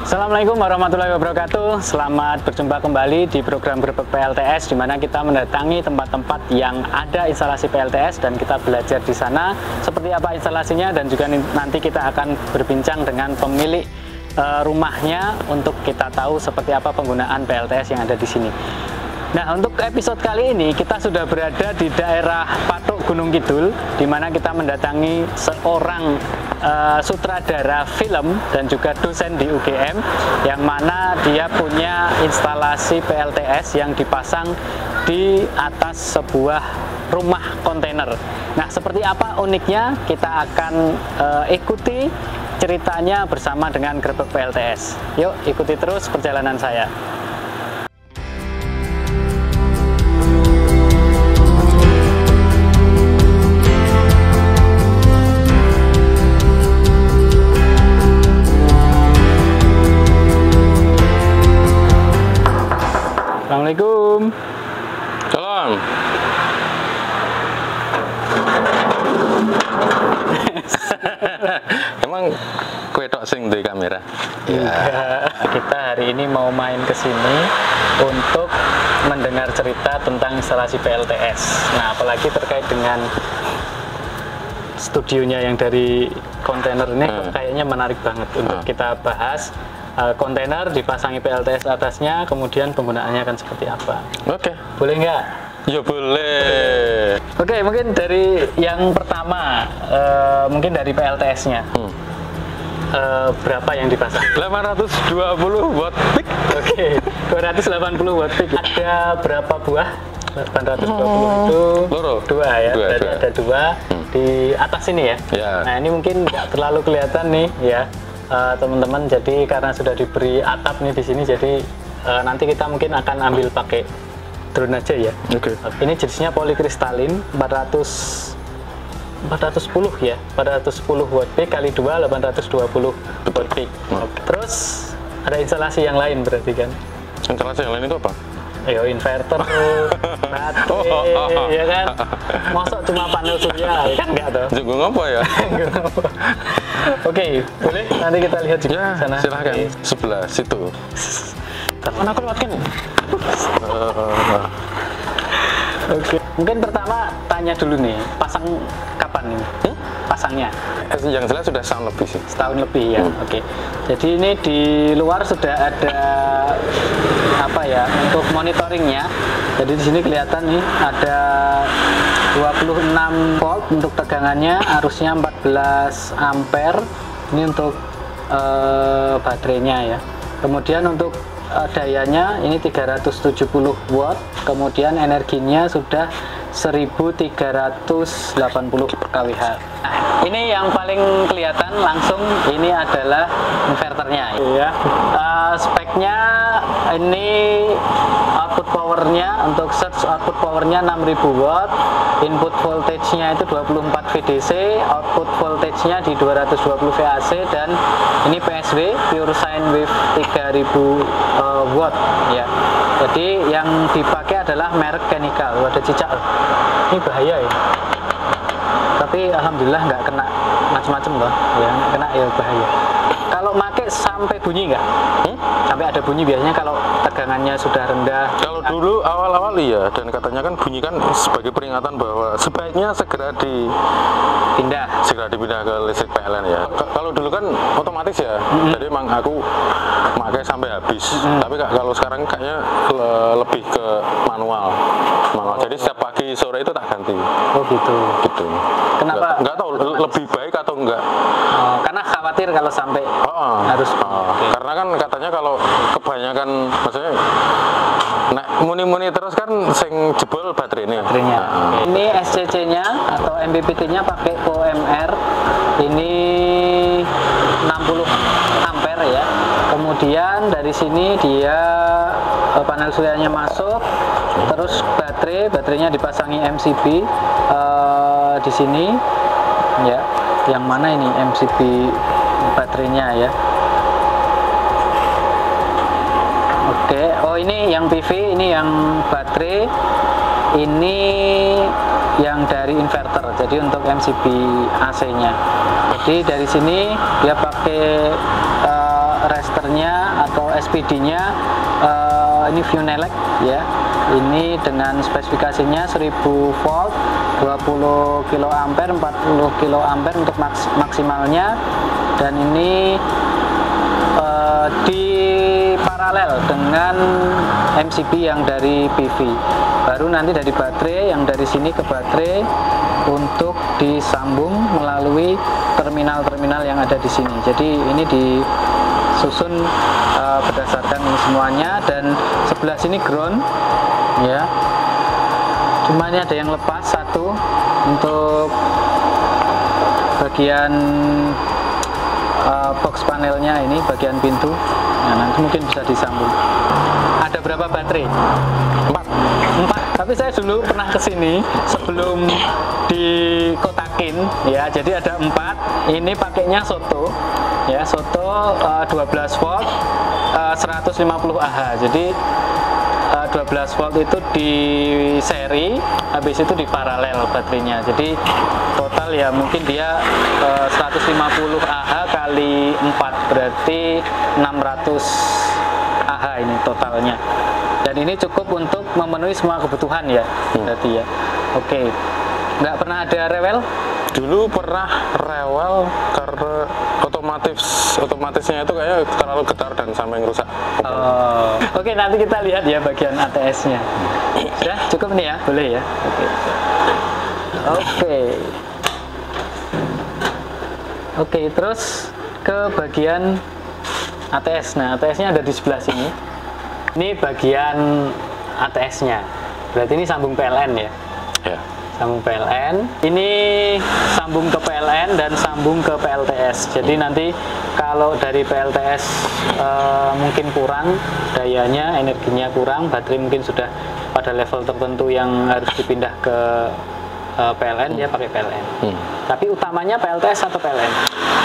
Assalamualaikum warahmatullahi wabarakatuh. Selamat berjumpa kembali di program Grebek PLTS, di mana kita mendatangi tempat-tempat yang ada instalasi PLTS dan kita belajar di sana seperti apa instalasinya, dan juga nanti kita akan berbincang dengan pemilik rumahnya untuk kita tahu seperti apa penggunaan PLTS yang ada di sini. Nah, untuk episode kali ini kita sudah berada di daerah Patuk Gunung Kidul, di mana kita mendatangi seorang sutradara film dan juga dosen di UGM, yang mana dia punya instalasi PLTS yang dipasang di atas sebuah rumah kontainer. Nah, seperti apa uniknya kita akan ikuti ceritanya bersama dengan Grebek PLTS. Yuk ikuti terus perjalanan saya. Assalamualaikum. Salam. Emang kue tok sing duwe kamera? Ya. Kita hari ini mau main ke sini untuk mendengar cerita tentang instalasi PLTS. Nah, apalagi terkait dengan studionya yang dari kontainer ini kayaknya menarik banget untuk kita bahas. Kontainer dipasangi PLTS atasnya, kemudian penggunaannya akan seperti apa? Oke. Boleh nggak? Ya boleh. Oke, mungkin dari yang pertama, mungkin dari PLTS-nya. Berapa yang dipasang? 820 watt peak. Oke, 280 watt peak. Ada berapa buah? 820 itu dua ya, berarti ada dua di atas ini ya. Nah, ini mungkin nggak terlalu kelihatan nih ya, teman-teman. Jadi karena sudah diberi atap nih di sini, jadi nanti kita mungkin akan ambil pakai drone aja ya. Ini jenisnya polikristalin 410 ya, 410 watt peak kali 2 820 watt peak. Terus ada instalasi yang lain berarti kan? Instalasi yang lain itu apa? Ayo, inverter, baterai, ya kan? Masuk cuma panel surya, ya kan enggak tuh? Juga ngapa ya? Oke, boleh nanti kita lihat juga ya, sana. Silahkan, sebelah situ. Mana aku lewatkan? Oke, mungkin pertama tanya dulu nih, pasang kapan nih? Pasangnya? Yang jelas sudah setahun lebih sih. Setahun lebih ya. Oke. Jadi ini di luar sudah ada apa ya untuk monitoringnya. Jadi di sini kelihatan nih ada 26 volt untuk tegangannya, arusnya 14 ampere. Ini untuk baterainya ya. Kemudian untuk dayanya ini 370 watt. Kemudian energinya sudah 1380 kWh. Nah, ini yang paling kelihatan langsung ini adalah inverternya ya. Speknya ini output powernya, untuk surge output powernya 6000 watt, input voltage-nya itu 24 VDC, output voltage-nya di 220 VAC, dan ini PSW pure sine wave 3000 watt ya. Jadi yang dipakai adalah merek Chemical. Ada cicak, ini bahaya ya, tapi alhamdulillah nggak kena macam-macam loh ya, nggak kena ya bahaya. Kalau pakai sampai bunyi nggak? Sampai ada bunyi biasanya kalau tegangannya sudah rendah. Kalau dulu awal-awal iya, dan katanya kan bunyi kan sebagai peringatan bahwa sebaiknya segera dipindah ke listrik PLN ya. Kalau dulu kan otomatis ya, jadi emang aku pakai sampai habis. Tapi kalau sekarang kayaknya lebih ke manual. Jadi setiap pagi sore itu tak ganti. Oh gitu. Kenapa? Nggak tahu lebih baik atau enggak. Karena khawatir kalau sampai harus. Karena kan katanya kalau kebanyakan, maksudnya muni-muni terus kan sing jebol baterainya. Ini SCC-nya atau MPPT-nya pakai OMR. Ini 60 ampere ya. Kemudian dari sini dia panel suryanya masuk, terus baterainya dipasangi MCB di sini ya. Yang mana ini MCB baterainya ya? Oke, oh ini yang PV, ini yang baterai, ini yang dari inverter, jadi untuk MCB AC-nya. Jadi dari sini dia pakai resternya atau SPD-nya ini Vunelec ya. Ini dengan spesifikasinya 1000 volt, 20 kA, 40 kA untuk maksimalnya, dan ini di paralel dengan MCB yang dari PV. Baru nanti dari baterai, yang dari sini ke baterai untuk disambung melalui terminal-terminal yang ada di sini. Jadi ini disusun berdasarkan ini semuanya, dan sebelah sini ground ya. Cuma ini ada yang lepas satu untuk bagian box panelnya, ini bagian pintu. Nah, nanti mungkin bisa disambung. Ada berapa baterai? 4. Tapi saya dulu pernah kesini sebelum dikotakin ya, jadi ada 4. Ini pakainya Soto ya, Soto 12 volt 150 Ah. Jadi 12 volt itu di seri, habis itu di paralel baterainya. Jadi total ya mungkin dia 150 Ah kali 4, berarti 600 Ah ini totalnya. Dan ini cukup untuk memenuhi semua kebutuhan ya, berarti ya. Oke, nggak pernah ada rewel? Dulu pernah rewel karena otomatisnya itu kayaknya terlalu getar dan sampai ngerusak. Oke, nanti kita lihat ya bagian ATS-nya. Sudah cukup nih ya, boleh ya. Oke, terus ke bagian ATS. Nah, ATS-nya ada di sebelah sini. Ini bagian ATS-nya. Berarti ini sambung PLN ya? Ya. Sambung PLN. Ini sambung ke PLN dan sambung ke PLTS. Jadi nanti kalau dari PLTS mungkin kurang dayanya, energinya kurang, baterai mungkin sudah pada level tertentu yang harus dipindah ke PLN, dia pakai PLN. Tapi utamanya PLTS atau PLN?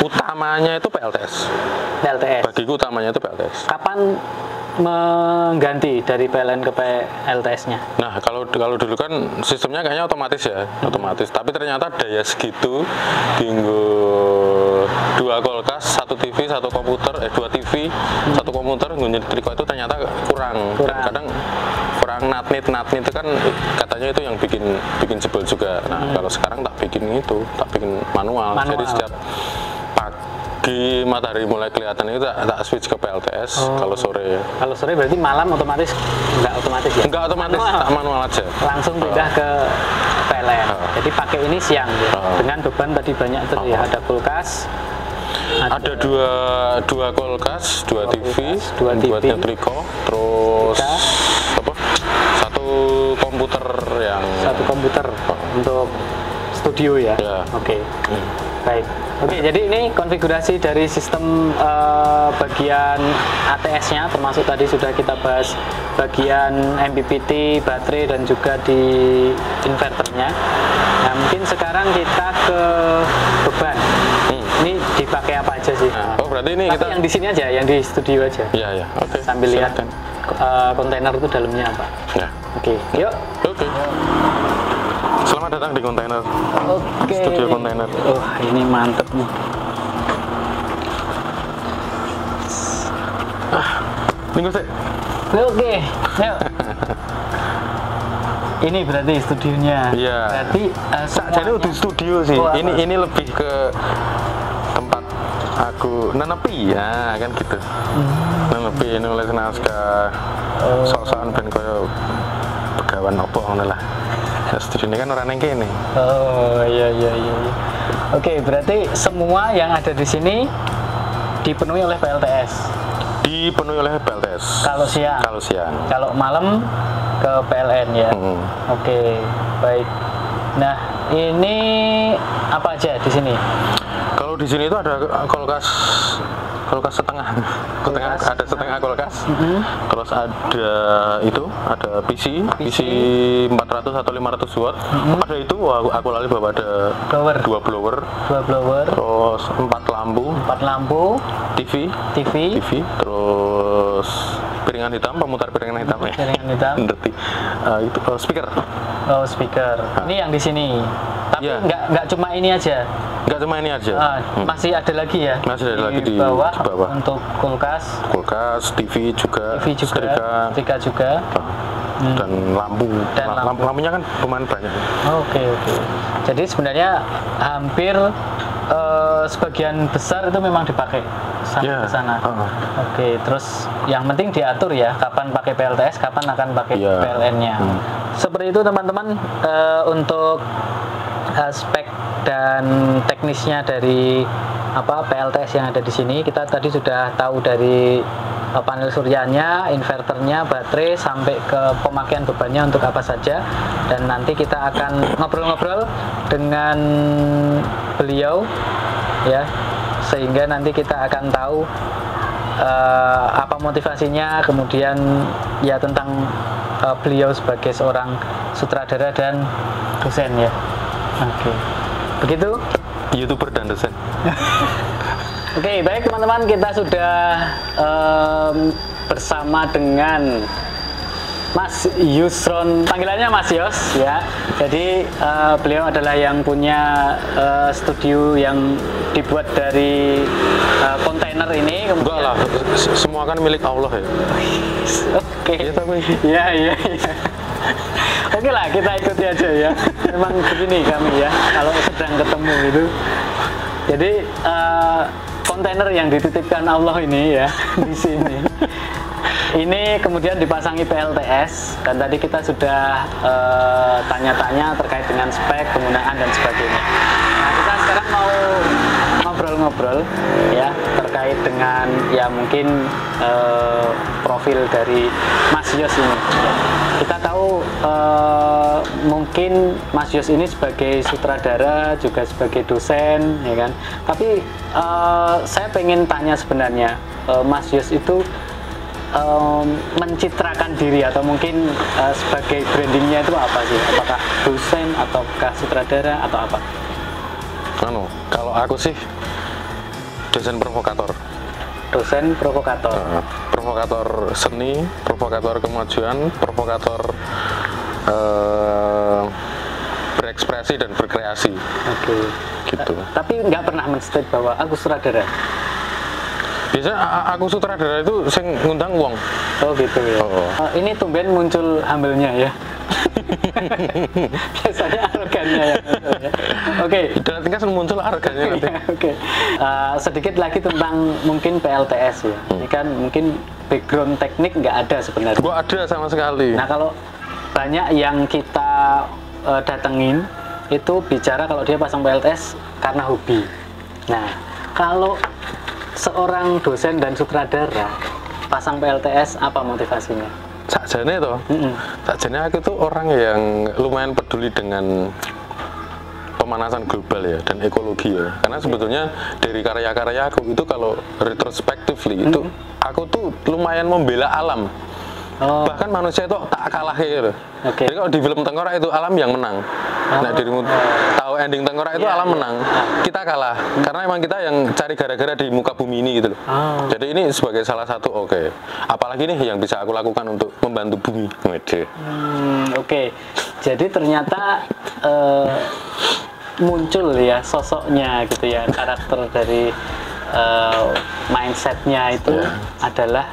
Utamanya itu PLTS. PLTS. Bagiku utamanya itu PLTS. Kapan mengganti dari PLN ke PLTS-nya? Nah, kalau dulu kan sistemnya kayaknya otomatis ya, otomatis. Tapi ternyata daya segitu, tinggu 2 kulkas, 1 TV, 1 komputer, 2 TV, 1 komputer, nyetrika itu ternyata kurang. Kadang kurang natnit itu kan katanya itu yang bikin jebol juga. Nah, kalau sekarang tak bikin manual. Jadi setiap pagi matahari mulai kelihatan itu tak switch ke PLTS. Kalau sore berarti malam otomatis nggak otomatis ya? Nggak otomatis, tak manual aja. Langsung pindah ke PLN. Jadi pakai ini siang ya. Dengan beban tadi banyak itu ya. Ada kulkas. Ada dua kulkas, 2 TV, buat nyetrika, terus satu komputer untuk studio ya. Oke. Baik. Oke, jadi ini konfigurasi dari sistem bagian ATS-nya, termasuk tadi sudah kita bahas bagian MPPT, baterai, dan juga di inverternya. Nah, mungkin sekarang kita ke beban. Ini dipakai apa aja sih? Berarti ini tapi kita yang di sini aja, yang di studio aja. Iya. Oke. Sambil lihat kontainer itu dalamnya apa. Ya. Oke, yuk. Oke. Selamat datang di kontainer. Studio kontainer. Ini mantep nih. Minggu sih. Oke, yuk. Ini berarti studionya. Iya. Berarti jadi di studio sih. Ini lebih ke tempat aku nenepi ya, kan gitu. Nenepi, nulis naskah, sok-sokan ben koyo pegawan opo ngono lah. Studio ini kan orang yang kene. Iya. Oke, berarti semua yang ada di sini dipenuhi oleh PLTS. Dipenuhi oleh PLTS. Kalau siang. Kalau malam ke PLN ya. Oke, baik. Nah, ini apa aja di sini? Kalau di sini itu ada kulkas setengah. Ada setengah kulkas. Terus ada PC 400 atau 500 watt. Ada itu aku lali bawa ada dua blower. Terus 4 lampu. TV. Terus piringan hitam, pemutar piringan hitam ya. Piringan hitam. Itu speaker. Oh, speaker. Ini yang di sini. Tapi Iya. nggak cuma ini aja. Nggak cuma ini aja. Masih ada lagi ya? Masih ada lagi di bawah, bawah. untuk kulkas, TV juga, setrika juga. Dan lampu. Dan lampu. Lampunya kan lumayan banyak. Oke. Jadi sebenarnya hampir sebagian besar itu memang dipakai sampai ke sana. Oke, terus yang penting diatur ya, kapan pakai PLTS, kapan akan pakai PLN-nya. Seperti itu teman-teman, untuk spek dan teknisnya dari PLTS yang ada di sini. Kita tadi sudah tahu dari panel suryanya, inverternya, baterai, sampai ke pemakaian bebannya untuk apa saja. Dan nanti kita akan ngobrol-ngobrol dengan beliau ya, sehingga nanti kita akan tahu apa motivasinya, kemudian ya tentang beliau sebagai seorang sutradara dan dosen ya. Oke. Begitu? YouTuber dan dosen. Oke, baik teman-teman, kita sudah bersama dengan Mas Yusron, panggilannya Mas Yos ya. Jadi beliau adalah yang punya studio yang dibuat dari kontainer ini. Enggak lah, semua kan milik Allah ya. Oke. Iya tapi. Iya. Oke lah, kita ikuti aja ya. Memang begini kami ya, kalau sedang ketemu gitu. Jadi kontainer yang dititipkan Allah ini ya di sini. Ini kemudian dipasangi PLTS, dan tadi kita sudah tanya-tanya terkait dengan spek, penggunaan dan sebagainya. Nah, kita sekarang mau ngobrol-ngobrol ya terkait dengan ya mungkin profil dari Mas Yos ini. Ya. Kita tahu mungkin Mas Yos ini sebagai sutradara juga sebagai dosen, ya kan. Tapi saya pengen tanya sebenarnya, Mas Yos itu mencitrakan diri atau mungkin sebagai brandingnya itu apa sih? Apakah dosen ataukah sutradara atau apa? Kalau aku sih dosen provokator. Dosen provokator. Provokator seni, provokator kemajuan, provokator berekspresi dan berkreasi. Oke. Gitu. Tapi nggak pernah men-state bahwa aku sutradara. Biasanya aku sutradara itu sing ngundang uang. Oh gitu ya. Ini tumben muncul humble-nya ya. Biasanya arogannya ya. Oke. Dan nanti kan muncul arogannya nanti. Oke. Sedikit lagi tentang mungkin PLTS ya. Ini kan mungkin background teknik nggak ada sebenarnya. Gua ada sama sekali. Nah kalau banyak yang kita datengin itu bicara kalau dia pasang PLTS karena hobi. Nah kalau seorang dosen dan sutradara pasang PLTS, apa motivasinya? Sakjane toh. Sakjane aku tuh orang yang lumayan peduli dengan pemanasan global ya dan ekologi ya. Karena sebetulnya dari karya-karya aku itu kalau retrospectively itu aku tuh lumayan membela alam. Bahkan manusia itu tak kalah gitu. Jadi kalau di film Tengkorak itu alam yang menang. Nah dirimu tahu ending Tengkorak itu alam menang, kita kalah karena emang kita yang cari gara-gara di muka bumi ini gitu loh. Jadi ini sebagai salah satu apalagi nih yang bisa aku lakukan untuk membantu bumi. Oke. Jadi ternyata muncul ya sosoknya gitu ya, karakter dari mindsetnya itu adalah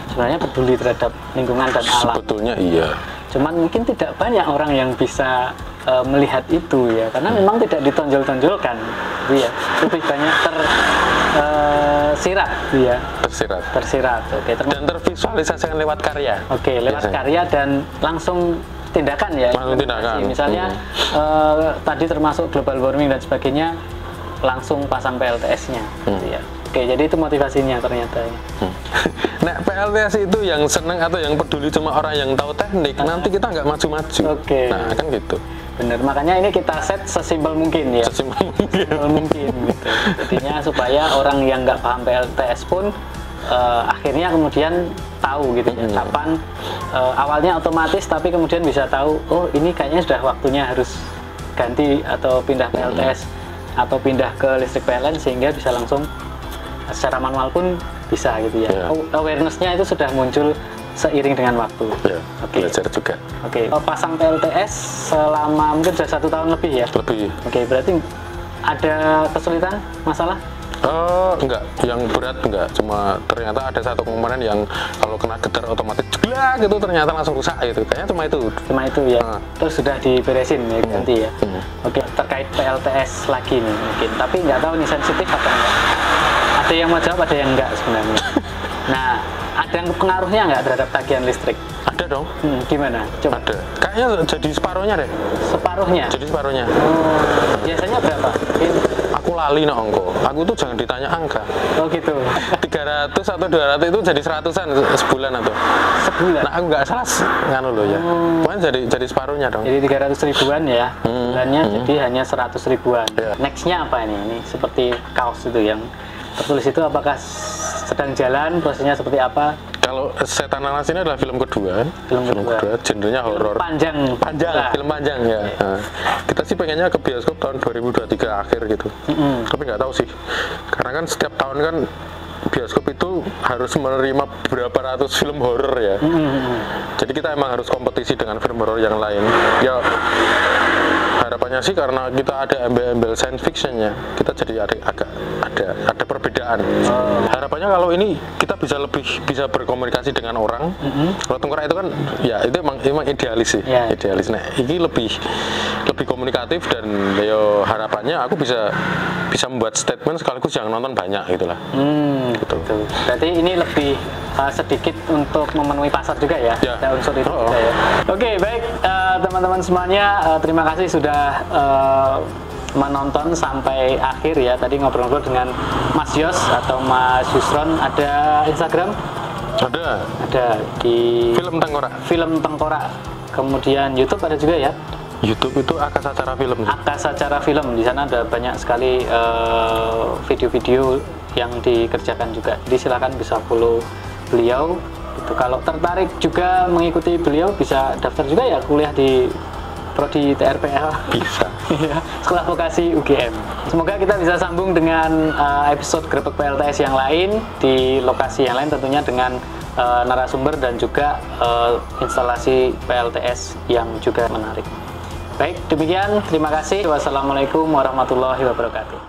sebenarnya peduli terhadap lingkungan dan alam. Sebetulnya iya. Cuman mungkin tidak banyak orang yang bisa melihat itu ya, karena memang tidak ditonjol-tonjolkan, ya. Lebih banyak tersirat, ya. Tersirat. Oke. Dan tervisualisasikan lewat karya. Oke, lewat karya dan langsung tindakan ya. Langsung tindakan. Misalnya tadi termasuk global warming dan sebagainya, langsung pasang PLTS-nya, ya. Oke, jadi itu motivasinya ternyata. Nah, PLTS itu yang seneng atau yang peduli cuma orang yang tahu teknik, nanti kita nggak maju-maju. Oke. Nah, kan gitu. Bener, makanya ini kita set sesimpel mungkin ya. Sesimpel mungkin gitu. Jadinya supaya orang yang nggak paham PLTS pun akhirnya kemudian tahu gitu ya. Kapan awalnya otomatis tapi kemudian bisa tahu, oh ini kayaknya sudah waktunya harus ganti atau pindah PLTS atau pindah ke listrik PLN, sehingga bisa langsung secara manual pun bisa gitu ya. Awareness-nya itu sudah muncul seiring dengan waktu. Ya, Oke. belajar juga. Oke. Pasang PLTS selama mungkin sudah 1 tahun lebih ya? Lebih. Oke, berarti ada kesulitan, masalah? Enggak, yang berat enggak, cuma ternyata ada satu komponen yang kalau kena getar otomatis jeglak gitu ternyata langsung rusak gitu, kayaknya cuma itu Ya. Terus sudah diberesin ya ganti ya. Oke, terkait PLTS lagi nih mungkin, tapi nggak tahu nih sensitif atau enggak. Ada yang mau jawab, ada yang enggak sebenarnya. Nah, ada yang pengaruhnya nggak terhadap tagihan listrik? Ada dong. Gimana? Coba. Ada, kayaknya jadi separuhnya deh. Separuhnya? Jadi separuhnya. Biasanya berapa? Aku lali no angko, aku tuh jangan ditanya angka. Oh gitu. 300 atau 200 itu jadi 100-an sebulan atau? Sebulan? Nah aku nggak salah nganu loh ya. Pokoknya jadi separuhnya dong. Jadi 300 ribuan ya, bulannya jadi hanya 100 ribuan. Nextnya apa ini? Ini seperti kaos itu yang tertulis itu, apakah sedang jalan, prosesnya seperti apa? Kalau Setan Nanas ini adalah film kedua. Film kedua, genrenya horor. Panjang, film panjang ya. Nah, kita sih pengennya ke bioskop tahun 2023 akhir gitu. Tapi nggak tahu sih, karena kan setiap tahun kan bioskop itu harus menerima berapa ratus film horor ya. Jadi kita emang harus kompetisi dengan film horor yang lain. Ya harapannya sih karena kita ada embel-embel science fictionnya, kita jadi ada perbedaan. Harapannya kalau ini kita bisa berkomunikasi dengan orang. Kalau Tengkorak itu kan ya itu emang idealis sih. Idealis. Nah ini lebih komunikatif, dan yo harapannya aku bisa membuat statement sekaligus yang nonton banyak gitulah. Gitu. Berarti ini lebih sedikit untuk memenuhi pasar juga ya? Ada unsur itu juga ya. Oke, baik teman-teman semuanya, terima kasih sudah menonton sampai akhir ya. Tadi ngobrol-ngobrol dengan Mas Yos atau Mas Yusron. Ada Instagram? Ada di Film Tengkorak. Kemudian YouTube ada juga ya? YouTube itu Akasa Cara Film. Akasa Cara Film, di sana ada banyak sekali video-video yang dikerjakan juga. Jadi silakan bisa follow beliau. Itu kalau tertarik juga mengikuti beliau bisa daftar juga ya kuliah di Prodi TRPL. Bisa. Sekolah Vokasi UGM. Semoga kita bisa sambung dengan episode Grebek PLTS yang lain di lokasi yang lain, tentunya dengan narasumber dan juga instalasi PLTS yang juga menarik. Baik, demikian. Terima kasih. Wassalamualaikum warahmatullahi wabarakatuh.